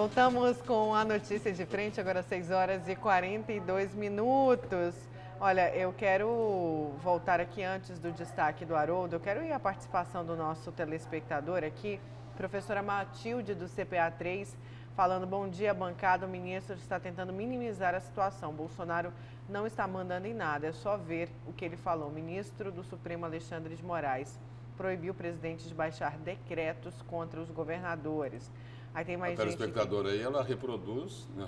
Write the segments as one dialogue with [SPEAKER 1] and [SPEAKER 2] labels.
[SPEAKER 1] Voltamos com a notícia de frente, agora 6 horas e 42 minutos. Olha, eu quero voltar aqui antes do destaque do Haroldo, eu quero ir à participação do nosso telespectador aqui, professora Matilde do CPA3, falando: bom dia, bancada, o ministro está tentando minimizar a situação. Bolsonaro não está mandando em nada, é só ver o que ele falou. O ministro do Supremo, Alexandre de Moraes, proibiu o presidente de baixar decretos contra os governadores. Aí tem mais
[SPEAKER 2] a telespectadora aí, ela reproduz, né,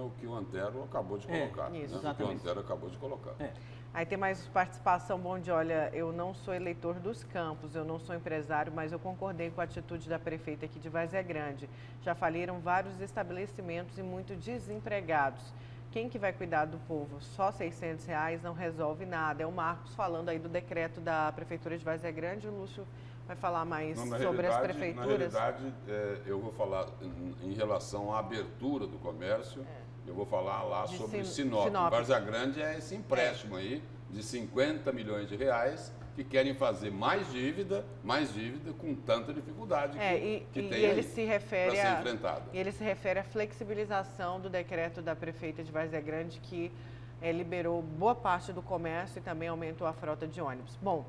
[SPEAKER 2] o que o Antero acabou de colocar.
[SPEAKER 1] Isso,
[SPEAKER 2] né, o que o Antero acabou de colocar.
[SPEAKER 1] Aí tem mais participação. Bom dia, olha, eu não sou eleitor dos Campos, eu não sou empresário, mas eu concordei com a atitude da prefeita aqui de Várzea Grande. Já faliram vários estabelecimentos e muitos desempregados. Quem que vai cuidar do povo? Só R$600 não resolve nada. É o Marcos falando aí do decreto da Prefeitura de Várzea Grande. O Lúcio vai falar mais sobre as prefeituras.
[SPEAKER 2] Na realidade, eu vou falar em relação à abertura do comércio, eu vou falar lá sobre Sinop. Várzea Grande é esse empréstimo aí de R$50 milhões que querem fazer mais dívida com tanta dificuldade que tem para ser enfrentada.
[SPEAKER 1] E ele se refere à flexibilização do decreto da prefeita de Várzea Grande, que liberou boa parte do comércio e também aumentou a frota de ônibus. Bom,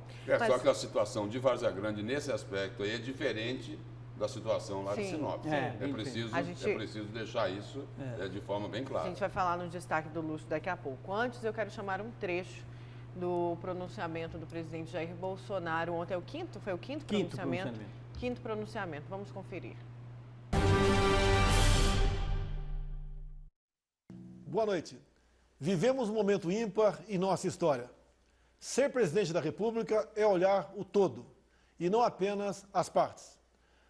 [SPEAKER 2] só que a situação de Várzea Grande nesse aspecto aí é diferente da situação lá de Sinop. É preciso deixar isso de forma bem clara.
[SPEAKER 1] A gente vai falar no destaque do Lúcio daqui a pouco. Antes, eu quero chamar um trecho do pronunciamento do presidente Jair Bolsonaro ontem. Foi o quinto pronunciamento? Quinto pronunciamento. Vamos conferir.
[SPEAKER 3] Boa noite. Vivemos um momento ímpar em nossa história. Ser presidente da República é olhar o todo, e não apenas as partes.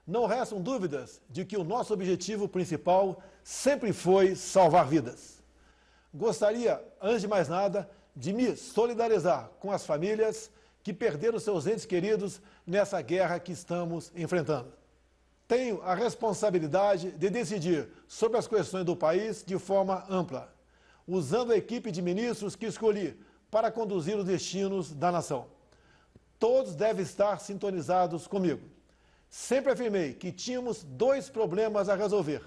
[SPEAKER 3] Não restam dúvidas de que o nosso objetivo principal sempre foi salvar vidas. Gostaria, antes de mais nada, de me solidarizar com as famílias que perderam seus entes queridos nessa guerra que estamos enfrentando. Tenho a responsabilidade de decidir sobre as questões do país de forma ampla, usando a equipe de ministros que escolhi para conduzir os destinos da nação. Todos devem estar sintonizados comigo. Sempre afirmei que tínhamos dois problemas a resolver: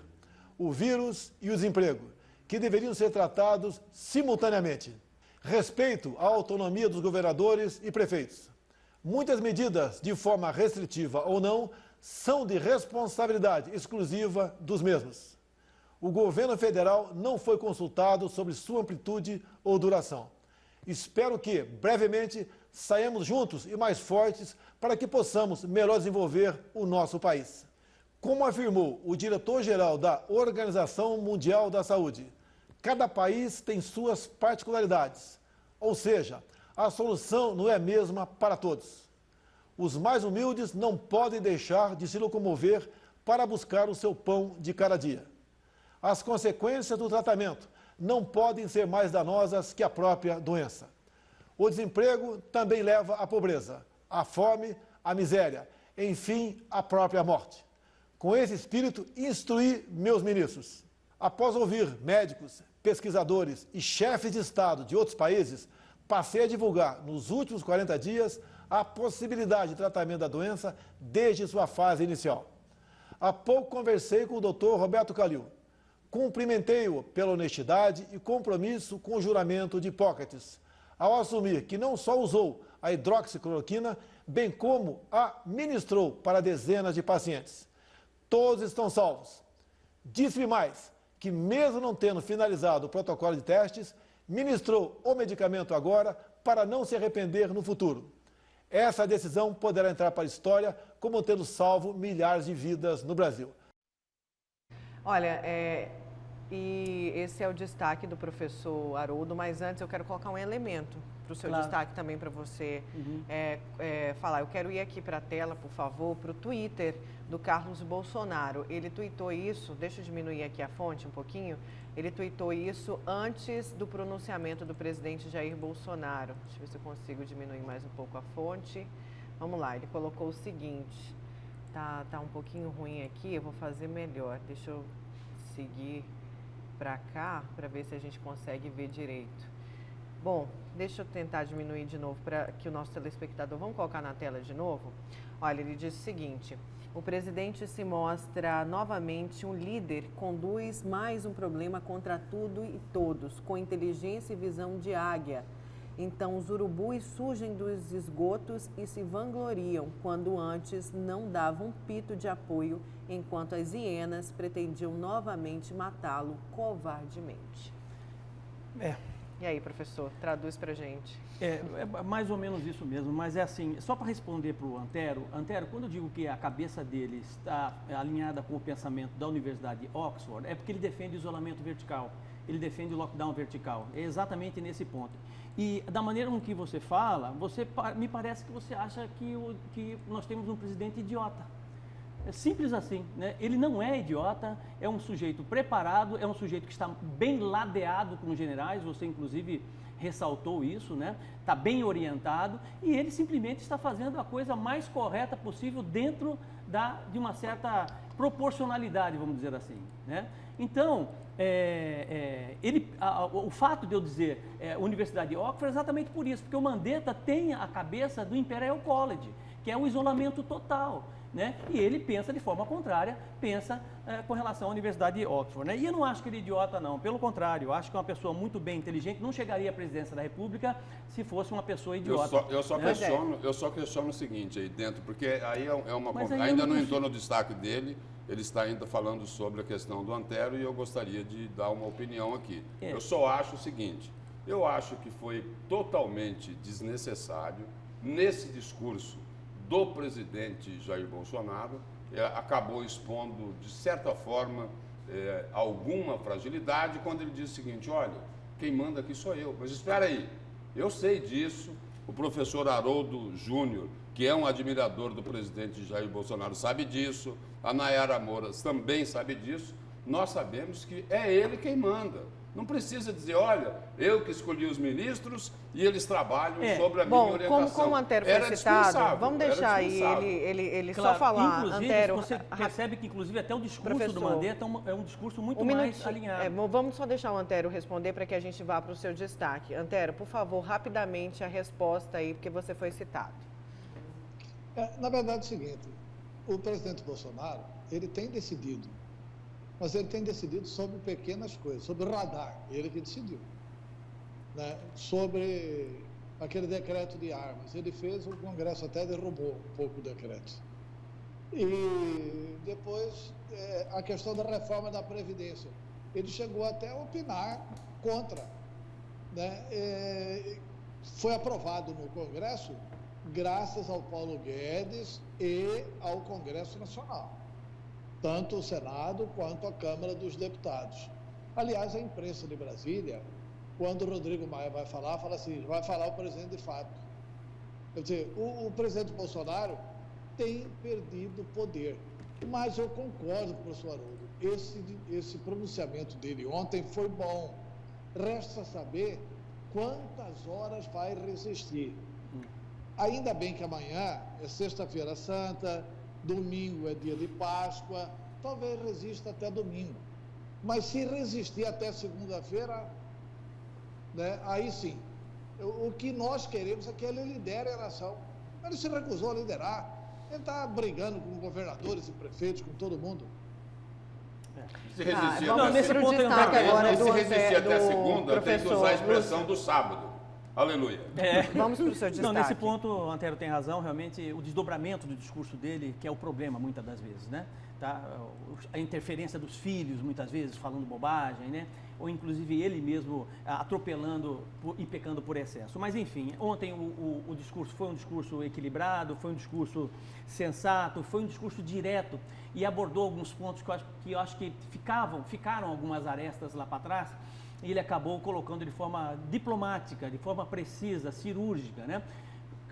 [SPEAKER 3] o vírus e o desemprego, que deveriam ser tratados simultaneamente. Respeito à autonomia dos governadores e prefeitos. Muitas medidas, de forma restritiva ou não, são de responsabilidade exclusiva dos mesmos. O governo federal não foi consultado sobre sua amplitude ou duração. Espero que, brevemente, saiamos juntos e mais fortes para que possamos melhor desenvolver o nosso país. Como afirmou o diretor-geral da Organização Mundial da Saúde, cada país tem suas particularidades, ou seja, a solução não é a mesma para todos. Os mais humildes não podem deixar de se locomover para buscar o seu pão de cada dia. As consequências do tratamento não podem ser mais danosas que a própria doença. O desemprego também leva à pobreza, à fome, à miséria, enfim, à própria morte. Com esse espírito, instruí meus ministros. Após ouvir médicos, pesquisadores e chefes de Estado de outros países, passei a divulgar, nos últimos 40 dias, a possibilidade de tratamento da doença desde sua fase inicial. Há pouco conversei com o Dr. Roberto Calil. Cumprimentei-o pela honestidade e compromisso com o juramento de Hipócrates, ao assumir que não só usou a hidroxicloroquina, bem como a ministrou para dezenas de pacientes. Todos estão salvos. Disse-me mais que, mesmo não tendo finalizado o protocolo de testes, ministrou o medicamento agora para não se arrepender no futuro. Essa decisão poderá entrar para a história como tendo salvo milhares de vidas no Brasil.
[SPEAKER 1] Olha, e esse é o destaque do professor Haroldo, mas antes eu quero colocar um elemento para o seu destaque também, para você falar. Eu quero ir aqui para a tela, por favor, para o Twitter do Carlos Bolsonaro. Ele tuitou isso, deixa eu diminuir aqui a fonte um pouquinho, ele tuitou isso antes do pronunciamento do presidente Jair Bolsonaro. Deixa eu ver se eu consigo diminuir mais um pouco a fonte. Vamos lá, ele colocou o seguinte: tá um pouquinho ruim aqui, eu vou fazer melhor. Deixa eu seguir para cá, para ver se a gente consegue ver direito. Bom, deixa eu tentar diminuir de novo para que o nosso telespectador... Vamos colocar na tela de novo? Olha, ele diz o seguinte: o presidente se mostra novamente um líder, conduz mais um problema contra tudo e todos, com inteligência e visão de águia. Então, os urubus surgem dos esgotos e se vangloriam, quando antes não davam um pito de apoio, enquanto as hienas pretendiam novamente matá-lo covardemente. E aí, professor, traduz pra gente.
[SPEAKER 4] É mais ou menos isso mesmo, mas é assim, só para responder para o Antero, quando eu digo que a cabeça dele está alinhada com o pensamento da Universidade de Oxford, é porque ele defende o isolamento vertical, ele defende o lockdown vertical, é exatamente nesse ponto. E da maneira com que você fala, me parece que você acha que nós temos um presidente idiota. É simples assim, né? Ele não é idiota, é um sujeito preparado, é um sujeito que está bem ladeado com os generais, você inclusive ressaltou isso, né? Está bem orientado e ele simplesmente está fazendo a coisa mais correta possível dentro de uma certa proporcionalidade, vamos dizer assim, né? Então, o fato de eu dizer Universidade de Oxford é exatamente por isso, porque o Mandetta tem a cabeça do Imperial College, que é o isolamento total, né? E ele pensa de forma contrária, com relação à Universidade de Oxford, né? E eu não acho que ele é idiota, não. Pelo contrário, eu acho que é uma pessoa muito bem inteligente, não chegaria à presidência da República se fosse uma pessoa idiota.
[SPEAKER 2] Eu só questiono o seguinte aí dentro, porque aí é uma
[SPEAKER 4] Mas
[SPEAKER 2] coisa. Ainda não entrou no destaque dele, ele está ainda falando sobre a questão do Antero e eu gostaria de dar uma opinião aqui. Eu só acho o seguinte, eu acho que foi totalmente desnecessário nesse discurso do presidente Jair Bolsonaro, acabou expondo, de certa forma, alguma fragilidade quando ele diz o seguinte: olha, quem manda aqui sou eu. Mas espera aí, eu sei disso, o professor Haroldo Júnior, que é um admirador do presidente Jair Bolsonaro, sabe disso, a Nayara Moura também sabe disso, nós sabemos que é ele quem manda. Não precisa dizer, olha, eu que escolhi os ministros e eles trabalham sobre a minha orientação.
[SPEAKER 1] Como o Antero foi citado, vamos deixar aí ele claro, só falar.
[SPEAKER 4] Antero, você percebe que, inclusive, até o discurso do Mandetta é um discurso muito mais alinhado.
[SPEAKER 1] Vamos só deixar o Antero responder para que a gente vá para o seu destaque. Antero, por favor, rapidamente a resposta aí, porque você foi citado.
[SPEAKER 5] Na verdade é o seguinte, o presidente Bolsonaro, ele tem decidido, mas ele tem decidido sobre pequenas coisas, sobre o radar, ele que decidiu, né? Sobre aquele decreto de armas, ele fez, o Congresso até derrubou um pouco o decreto. E depois, a questão da reforma da Previdência, ele chegou até a opinar contra, né? Foi aprovado no Congresso graças ao Paulo Guedes e ao Congresso Nacional, tanto o Senado quanto a Câmara dos Deputados. Aliás, a imprensa de Brasília, quando o Rodrigo Maia vai falar, fala assim, vai falar o presidente de fato. Quer dizer, o presidente Bolsonaro tem perdido poder, mas eu concordo com o professor Haroldo, esse pronunciamento dele ontem foi bom. Resta saber quantas horas vai resistir. Ainda bem que amanhã é sexta-feira santa, domingo é dia de Páscoa, talvez resista até domingo. Mas se resistir até segunda-feira, né, aí sim. O que nós queremos é que ele lidere a nação. Ele se recusou a liderar. Ele está brigando com governadores e prefeitos, com todo mundo.
[SPEAKER 2] Se resistir
[SPEAKER 1] até
[SPEAKER 2] segunda, tem que usar a expressão do sábado. Aleluia.
[SPEAKER 1] Vamos para o seu destaque.
[SPEAKER 4] Não, nesse ponto, o Antero tem razão, realmente, o desdobramento do discurso dele, que é o problema, muitas das vezes, né? Tá? A interferência dos filhos, muitas vezes, falando bobagem, né? Ou, inclusive, ele mesmo atropelando e pecando por excesso. Mas, enfim, ontem o discurso foi um discurso equilibrado, foi um discurso sensato, foi um discurso direto e abordou alguns pontos que eu acho que ficaram algumas arestas lá para trás. E ele acabou colocando de forma diplomática, de forma precisa, cirúrgica, né?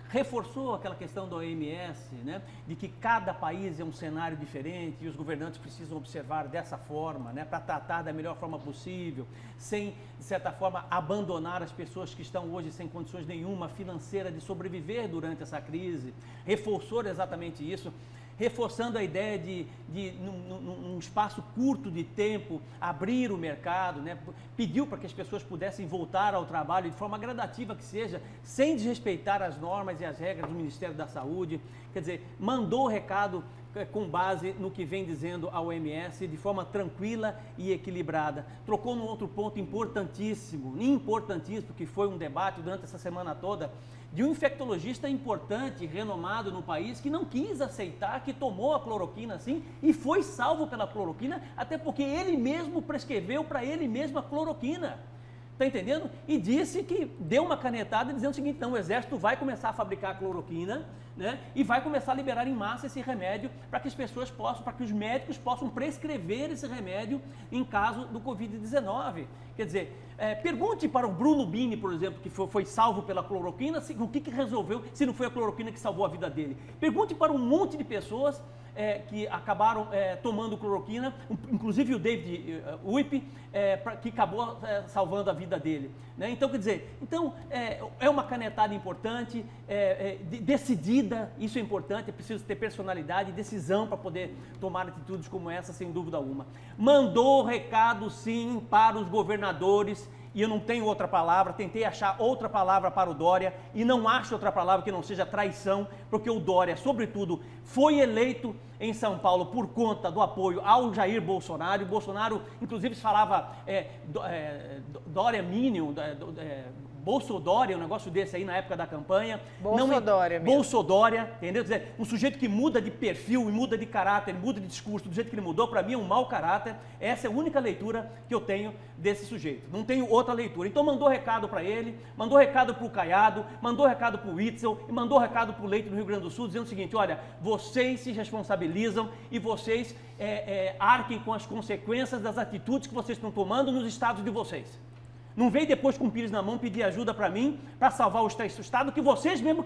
[SPEAKER 4] Reforçou aquela questão da OMS, né? De que cada país é um cenário diferente e os governantes precisam observar dessa forma, né? Para tratar da melhor forma possível, sem, de certa forma, abandonar as pessoas que estão hoje sem condições nenhuma financeira de sobreviver durante essa crise. Reforçou exatamente isso. reforçando a ideia de num espaço curto de tempo, abrir o mercado, né? Pediu para que as pessoas pudessem voltar ao trabalho de forma gradativa que seja, sem desrespeitar as normas e as regras do Ministério da Saúde. Quer dizer, mandou o recado com base no que vem dizendo a OMS, de forma tranquila e equilibrada. Trocou num outro ponto importantíssimo, que foi um debate durante essa semana toda, de um infectologista importante, renomado no país, que não quis aceitar, que tomou a cloroquina sim e foi salvo pela cloroquina, até porque ele mesmo prescreveu para ele mesmo a cloroquina. Está entendendo? E disse que deu uma canetada dizendo o seguinte: não, o Exército vai começar a fabricar a cloroquina, né, e vai começar a liberar em massa esse remédio para que as pessoas possam, para que os médicos possam prescrever esse remédio em caso do Covid-19. Quer dizer, pergunte para o Bruno Bini, por exemplo, que foi salvo pela cloroquina, o que resolveu, se não foi a cloroquina que salvou a vida dele. Pergunte para um monte de pessoas que acabaram tomando cloroquina, inclusive o David Uip, que acabou salvando a vida dele. Né? Então, quer dizer, é uma canetada importante, decidida, isso é importante, é preciso ter personalidade e decisão para poder tomar atitudes como essa, sem dúvida alguma. Mandou recado, sim, para os governadores, e eu não tenho outra palavra, tentei achar outra palavra para o Dória e não acho outra palavra que não seja traição, porque o Dória, sobretudo, foi eleito em São Paulo por conta do apoio ao Jair Bolsonaro. O Bolsonaro, inclusive, se falava Dória Minion, Bolsodória, um negócio desse aí na época da campanha.
[SPEAKER 1] Bolsodória mesmo.
[SPEAKER 4] Bolsodória, entendeu? Quer dizer, um sujeito que muda de perfil e muda de caráter, muda de discurso, do jeito que ele mudou, para mim é um mau caráter. Essa é a única leitura que eu tenho desse sujeito. Não tenho outra leitura. Então mandou recado para ele, mandou recado para o Caiado, mandou recado para o Witzel e mandou recado para o Leite no Rio Grande do Sul, dizendo o seguinte: olha, vocês se responsabilizam e vocês arquem com as consequências das atitudes que vocês estão tomando nos estados de vocês. Não veio depois com o pires na mão pedir ajuda para mim, para salvar o estado que vocês mesmos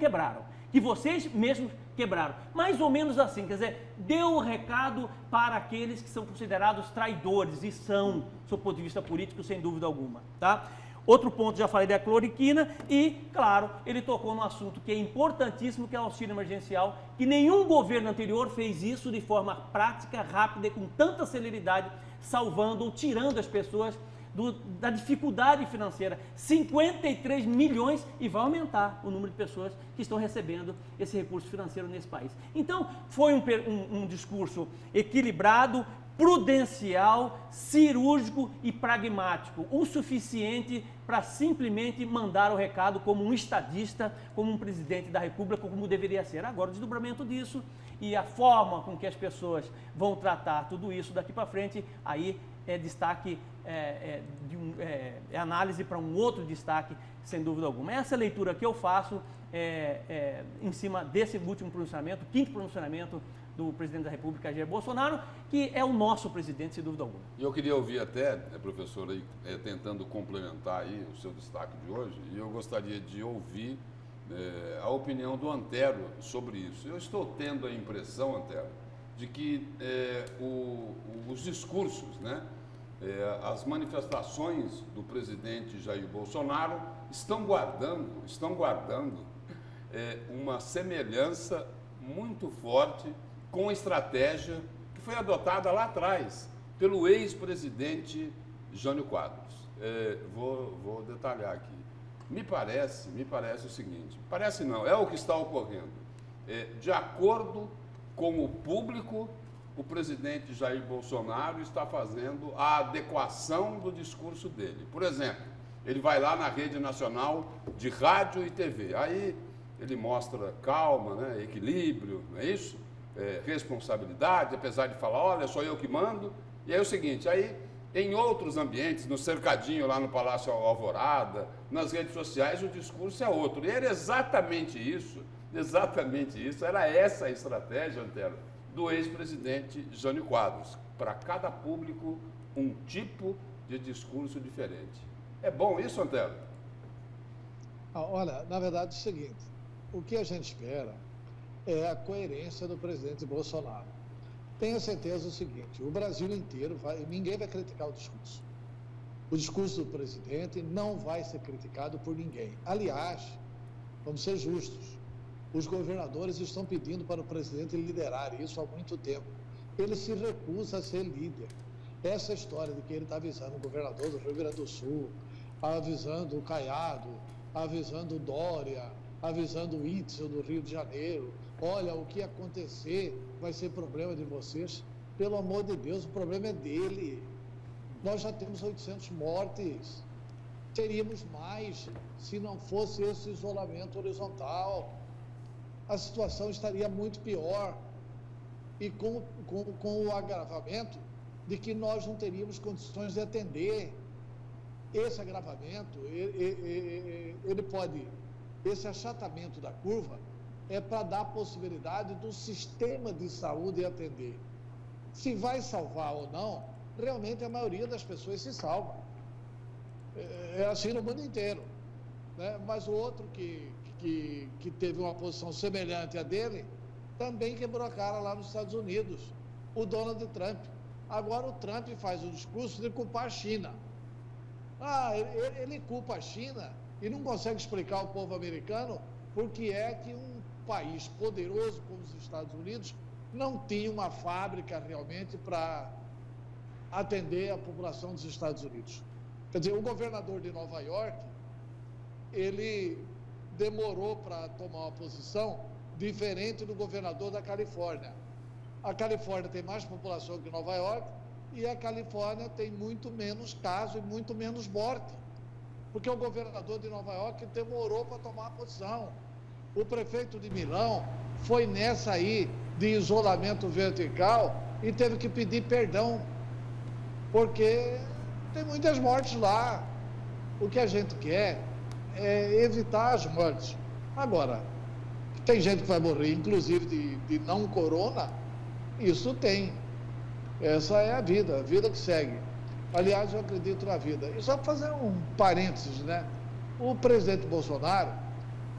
[SPEAKER 4] quebraram. Mais ou menos assim, quer dizer, deu o recado para aqueles que são considerados traidores, e são, do seu ponto de vista político, sem dúvida alguma. Tá? Outro ponto, já falei da cloroquina e, claro, ele tocou no assunto que é importantíssimo, que é o auxílio emergencial, que nenhum governo anterior fez isso de forma prática, rápida e com tanta celeridade, salvando ou tirando as pessoas da dificuldade financeira. 53 milhões e vai aumentar o número de pessoas que estão recebendo esse recurso financeiro nesse país. Então, foi um discurso equilibrado, prudencial, cirúrgico e pragmático, o suficiente para simplesmente mandar o recado como um estadista, como um presidente da República, como deveria ser. Agora, o desdobramento disso e a forma com que as pessoas vão tratar tudo isso daqui para frente, aí é destaque, análise para um outro destaque, sem dúvida alguma. Essa leitura que eu faço em cima desse último pronunciamento, quinto pronunciamento do presidente da República, Jair Bolsonaro, que é o nosso presidente, sem dúvida alguma.
[SPEAKER 2] E eu queria ouvir até, professor, aí, tentando complementar aí o seu destaque de hoje, e eu gostaria de ouvir a opinião do Antero sobre isso. Eu estou tendo a impressão, Antero, de que os discursos, né, as manifestações do presidente Jair Bolsonaro estão guardando uma semelhança muito forte com a estratégia que foi adotada lá atrás pelo ex-presidente Jânio Quadros. Vou detalhar aqui. Me parece o seguinte, parece não, é o que está ocorrendo. De acordo com o público, o presidente Jair Bolsonaro está fazendo a adequação do discurso dele. Por exemplo, ele vai lá na rede nacional de rádio e TV, aí ele mostra calma, né, equilíbrio, não é isso? Responsabilidade, apesar de falar, olha, sou eu que mando. E aí é o seguinte, aí em outros ambientes, no cercadinho lá no Palácio Alvorada, nas redes sociais, o discurso é outro. E era exatamente isso, era essa a estratégia, Antero, do ex-presidente Jânio Quadros. Para cada público, um tipo de discurso diferente. É bom isso, Antero?
[SPEAKER 5] Olha, na verdade é o seguinte, o que a gente espera é a coerência do presidente Bolsonaro. Tenha certeza do seguinte, o Brasil inteiro ninguém vai criticar o discurso. O discurso do presidente não vai ser criticado por ninguém. Aliás, vamos ser justos, Os governadores estão pedindo para o presidente liderar isso há muito tempo. Ele se recusa a ser líder. Essa história de que ele está avisando o governador do Rio Grande do Sul, avisando o Caiado, avisando o Dória, avisando o Itzel do Rio de Janeiro, olha, o que acontecer vai ser problema de vocês. Pelo amor de Deus, o problema é dele. Nós já temos 800 mortes. Teríamos mais se não fosse esse isolamento horizontal. A situação estaria muito pior. E com o agravamento de que nós não teríamos condições de atender. Esse agravamento, ele pode... Esse achatamento da curva é para dar a possibilidade do sistema de saúde atender. Se vai salvar ou não, realmente a maioria das pessoas se salva. É assim no mundo inteiro. Né? Mas o outro que teve uma posição semelhante à dele, também quebrou a cara lá nos Estados Unidos, o Donald Trump. Agora o Trump faz o discurso de culpar a China. Ele culpa a China e não consegue explicar ao povo americano por que é que um país poderoso como os Estados Unidos não tinha uma fábrica realmente para atender a população dos Estados Unidos. Quer dizer, o governador de Nova York, ele demorou para tomar uma posição diferente do governador da Califórnia. A Califórnia tem mais população que Nova York e a Califórnia tem muito menos casos e muito menos morte. Porque o governador de Nova York demorou para tomar a posição. O prefeito de Milão foi nessa aí de isolamento vertical e teve que pedir perdão, porque tem muitas mortes lá. O que a gente quer é evitar as mortes. Agora, tem gente que vai morrer, inclusive de não corona, isso tem. Essa é a vida que segue. Aliás, eu acredito na vida. E só para fazer um parênteses, né? O presidente Bolsonaro,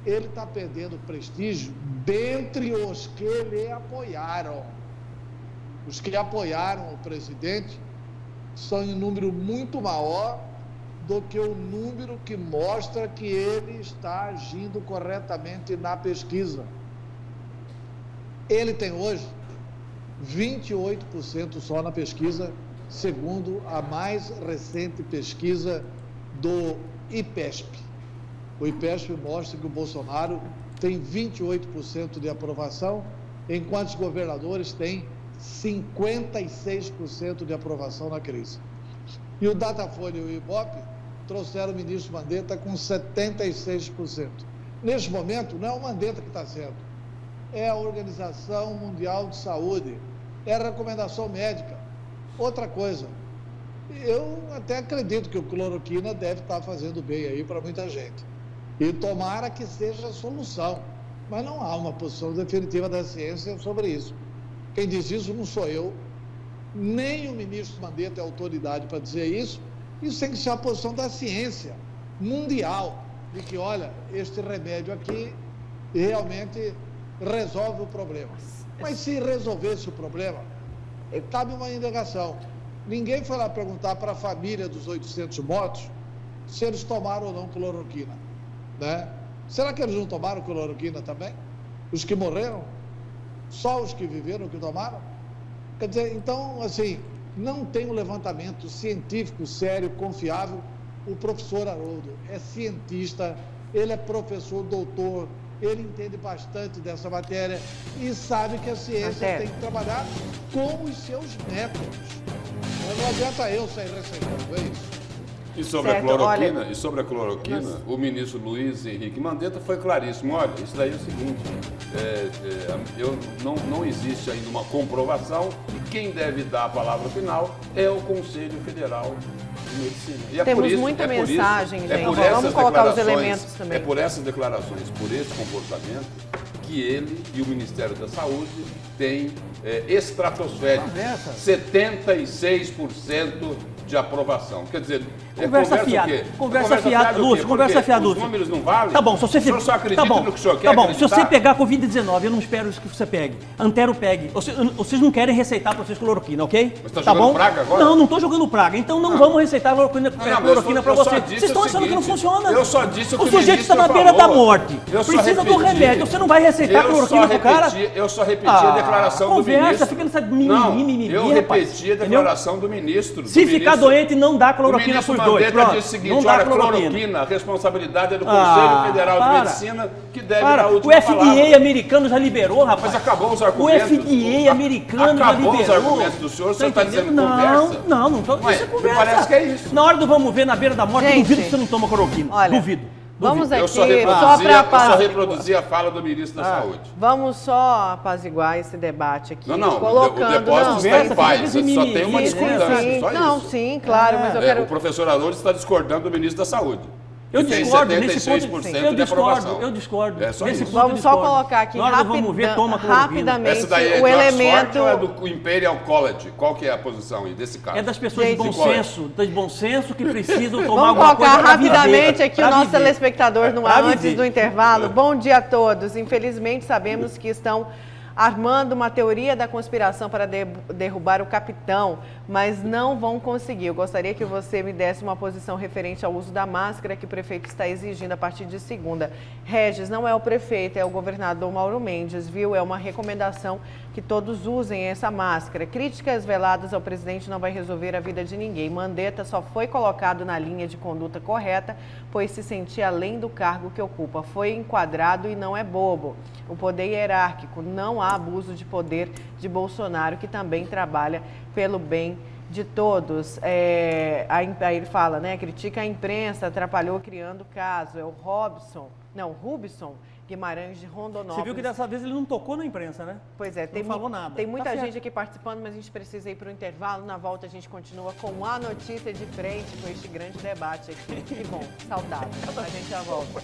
[SPEAKER 5] ele está perdendo prestígio dentre os que lhe apoiaram. Os que apoiaram o presidente são em número muito maior do que o número que mostra que ele está agindo corretamente na pesquisa. Ele tem hoje 28% só na pesquisa, segundo a mais recente pesquisa do IPESP. O IPESP mostra que o Bolsonaro tem 28% de aprovação, enquanto os governadores têm 56% de aprovação na crise. E o Datafolha e o Ibope trouxeram o ministro Mandetta com 76%. Neste momento, não é o Mandetta que está sendo, é a Organização Mundial de Saúde, é a recomendação médica. Outra coisa, eu até acredito que o cloroquina deve estar fazendo bem aí para muita gente. E tomara que seja a solução. Mas não há uma posição definitiva da ciência sobre isso. Quem diz isso não sou eu, nem o ministro Mandetta é autoridade para dizer isso. Isso tem que ser a posição da ciência mundial, de que, olha, este remédio aqui realmente resolve o problema. Mas se resolvesse o problema, cabe uma indagação. Ninguém foi lá perguntar para a família dos 800 mortos se eles tomaram ou não cloroquina, né? Será que eles não tomaram cloroquina também? Os que morreram? Só os que viveram que tomaram? Quer dizer, então, assim, não tem um levantamento científico sério, confiável. O professor Haroldo é cientista, ele é professor, doutor, ele entende bastante dessa matéria e sabe que a ciência tem que trabalhar com os seus métodos. Não adianta eu sair receitando, é isso.
[SPEAKER 2] E sobre a cloroquina, o ministro Luiz Henrique Mandetta foi claríssimo. Olha, isso daí é o seguinte, não existe ainda uma comprovação e quem deve dar a palavra final é o Conselho Federal de Medicina. E
[SPEAKER 1] temos muita mensagem, gente. Vamos colocar os elementos também.
[SPEAKER 2] É por essas declarações, por esse comportamento, que ele e o Ministério da Saúde têm estratosférico 76% de aprovação. Quer dizer,
[SPEAKER 4] conversa fiada. Conversa fiada, Lúcio. Conversa fiada, Lúcio.
[SPEAKER 2] Os números não valem?
[SPEAKER 4] Tá bom, se você...
[SPEAKER 2] O senhor só acredita no que o senhor quer
[SPEAKER 4] acreditar?
[SPEAKER 2] Se
[SPEAKER 4] você pegar Covid-19, eu não espero que você pegue. Antero pegue. Vocês não querem receitar para vocês cloroquina, ok?
[SPEAKER 2] Mas tá jogando praga agora?
[SPEAKER 4] Não estou jogando praga. Então não vamos receitar cloroquina para vocês. Vocês estão achando que não funciona?
[SPEAKER 2] Eu só disse o que
[SPEAKER 4] o sujeito está na beira da morte. Precisa do remédio. Você não vai receitar. aceitar a cloroquina pro cara?
[SPEAKER 2] Eu só repeti a declaração do ministro.
[SPEAKER 4] Conversa, fica nessa mimimi,
[SPEAKER 2] eu repeti a declaração do ministro.
[SPEAKER 4] Se ficar doente, não dá cloroquina pros dois.
[SPEAKER 2] O ministro disse o seguinte, olha, cloroquina, a responsabilidade é do Conselho Federal de Medicina, que deve dar a última palavra.
[SPEAKER 4] O FDA americano já liberou, rapaz.
[SPEAKER 2] Mas acabou os argumentos.
[SPEAKER 4] O FDA americano já liberou.
[SPEAKER 2] Acabou os argumentos do senhor, o senhor está dizendo conversa?
[SPEAKER 4] Não estou. Isso é conversa.
[SPEAKER 2] Parece que é isso.
[SPEAKER 4] Na hora do vamos ver, na beira da morte,
[SPEAKER 1] Gente,
[SPEAKER 4] duvido que você não toma cloroquina.
[SPEAKER 1] Olha,
[SPEAKER 4] Duvido.
[SPEAKER 1] Vamos aqui
[SPEAKER 2] eu só reproduzi a fala do ministro da Saúde.
[SPEAKER 1] Vamos só apaziguar esse debate aqui.
[SPEAKER 2] Não,
[SPEAKER 1] colocando,
[SPEAKER 2] o depósito está em paz, só tem uma discordância, só
[SPEAKER 1] não,
[SPEAKER 2] isso.
[SPEAKER 1] sim, claro, mas eu quero...
[SPEAKER 2] O professor Haroldo está discordando do ministro da Saúde.
[SPEAKER 4] Eu discordo, nesse ponto,
[SPEAKER 2] de aprovação.
[SPEAKER 4] Eu discordo.
[SPEAKER 2] É só isso.
[SPEAKER 1] Vamos só colocar aqui rapidamente
[SPEAKER 2] essa daí é
[SPEAKER 1] o
[SPEAKER 2] de
[SPEAKER 1] elemento...
[SPEAKER 2] ou é do Imperial College? Qual que é a posição aí desse caso?
[SPEAKER 4] É das pessoas de bom senso que precisam tomar
[SPEAKER 1] alguma coisa. Vamos colocar rapidamente aqui o nosso telespectador no ar antes do intervalo. Bom dia a todos. Infelizmente sabemos que estão armando uma teoria da conspiração para derrubar o capitão, mas não vão conseguir. Eu gostaria que você me desse uma posição referente ao uso da máscara que o prefeito está exigindo a partir de segunda. Regis, não é o prefeito, é o governador Mauro Mendes, viu? É uma recomendação que todos usem essa máscara. Críticas veladas ao presidente não vai resolver a vida de ninguém. Mandetta só foi colocado na linha de conduta correta, pois se sentia além do cargo que ocupa. Foi enquadrado e não é bobo. O poder hierárquico, não há abuso de poder de Bolsonaro, que também trabalha pelo bem de todos. Aí ele fala, né? Critica a imprensa, atrapalhou criando caso. É o Rubson Guimarães de Rondonópolis.
[SPEAKER 4] Você viu que dessa vez ele não tocou na imprensa, né?
[SPEAKER 1] Pois é,
[SPEAKER 4] não falou nada.
[SPEAKER 1] Tem muita gente aqui participando, mas a gente precisa ir para o intervalo. Na volta a gente continua com a notícia de frente, com este grande debate aqui. Que bom, saudável. A gente já volta.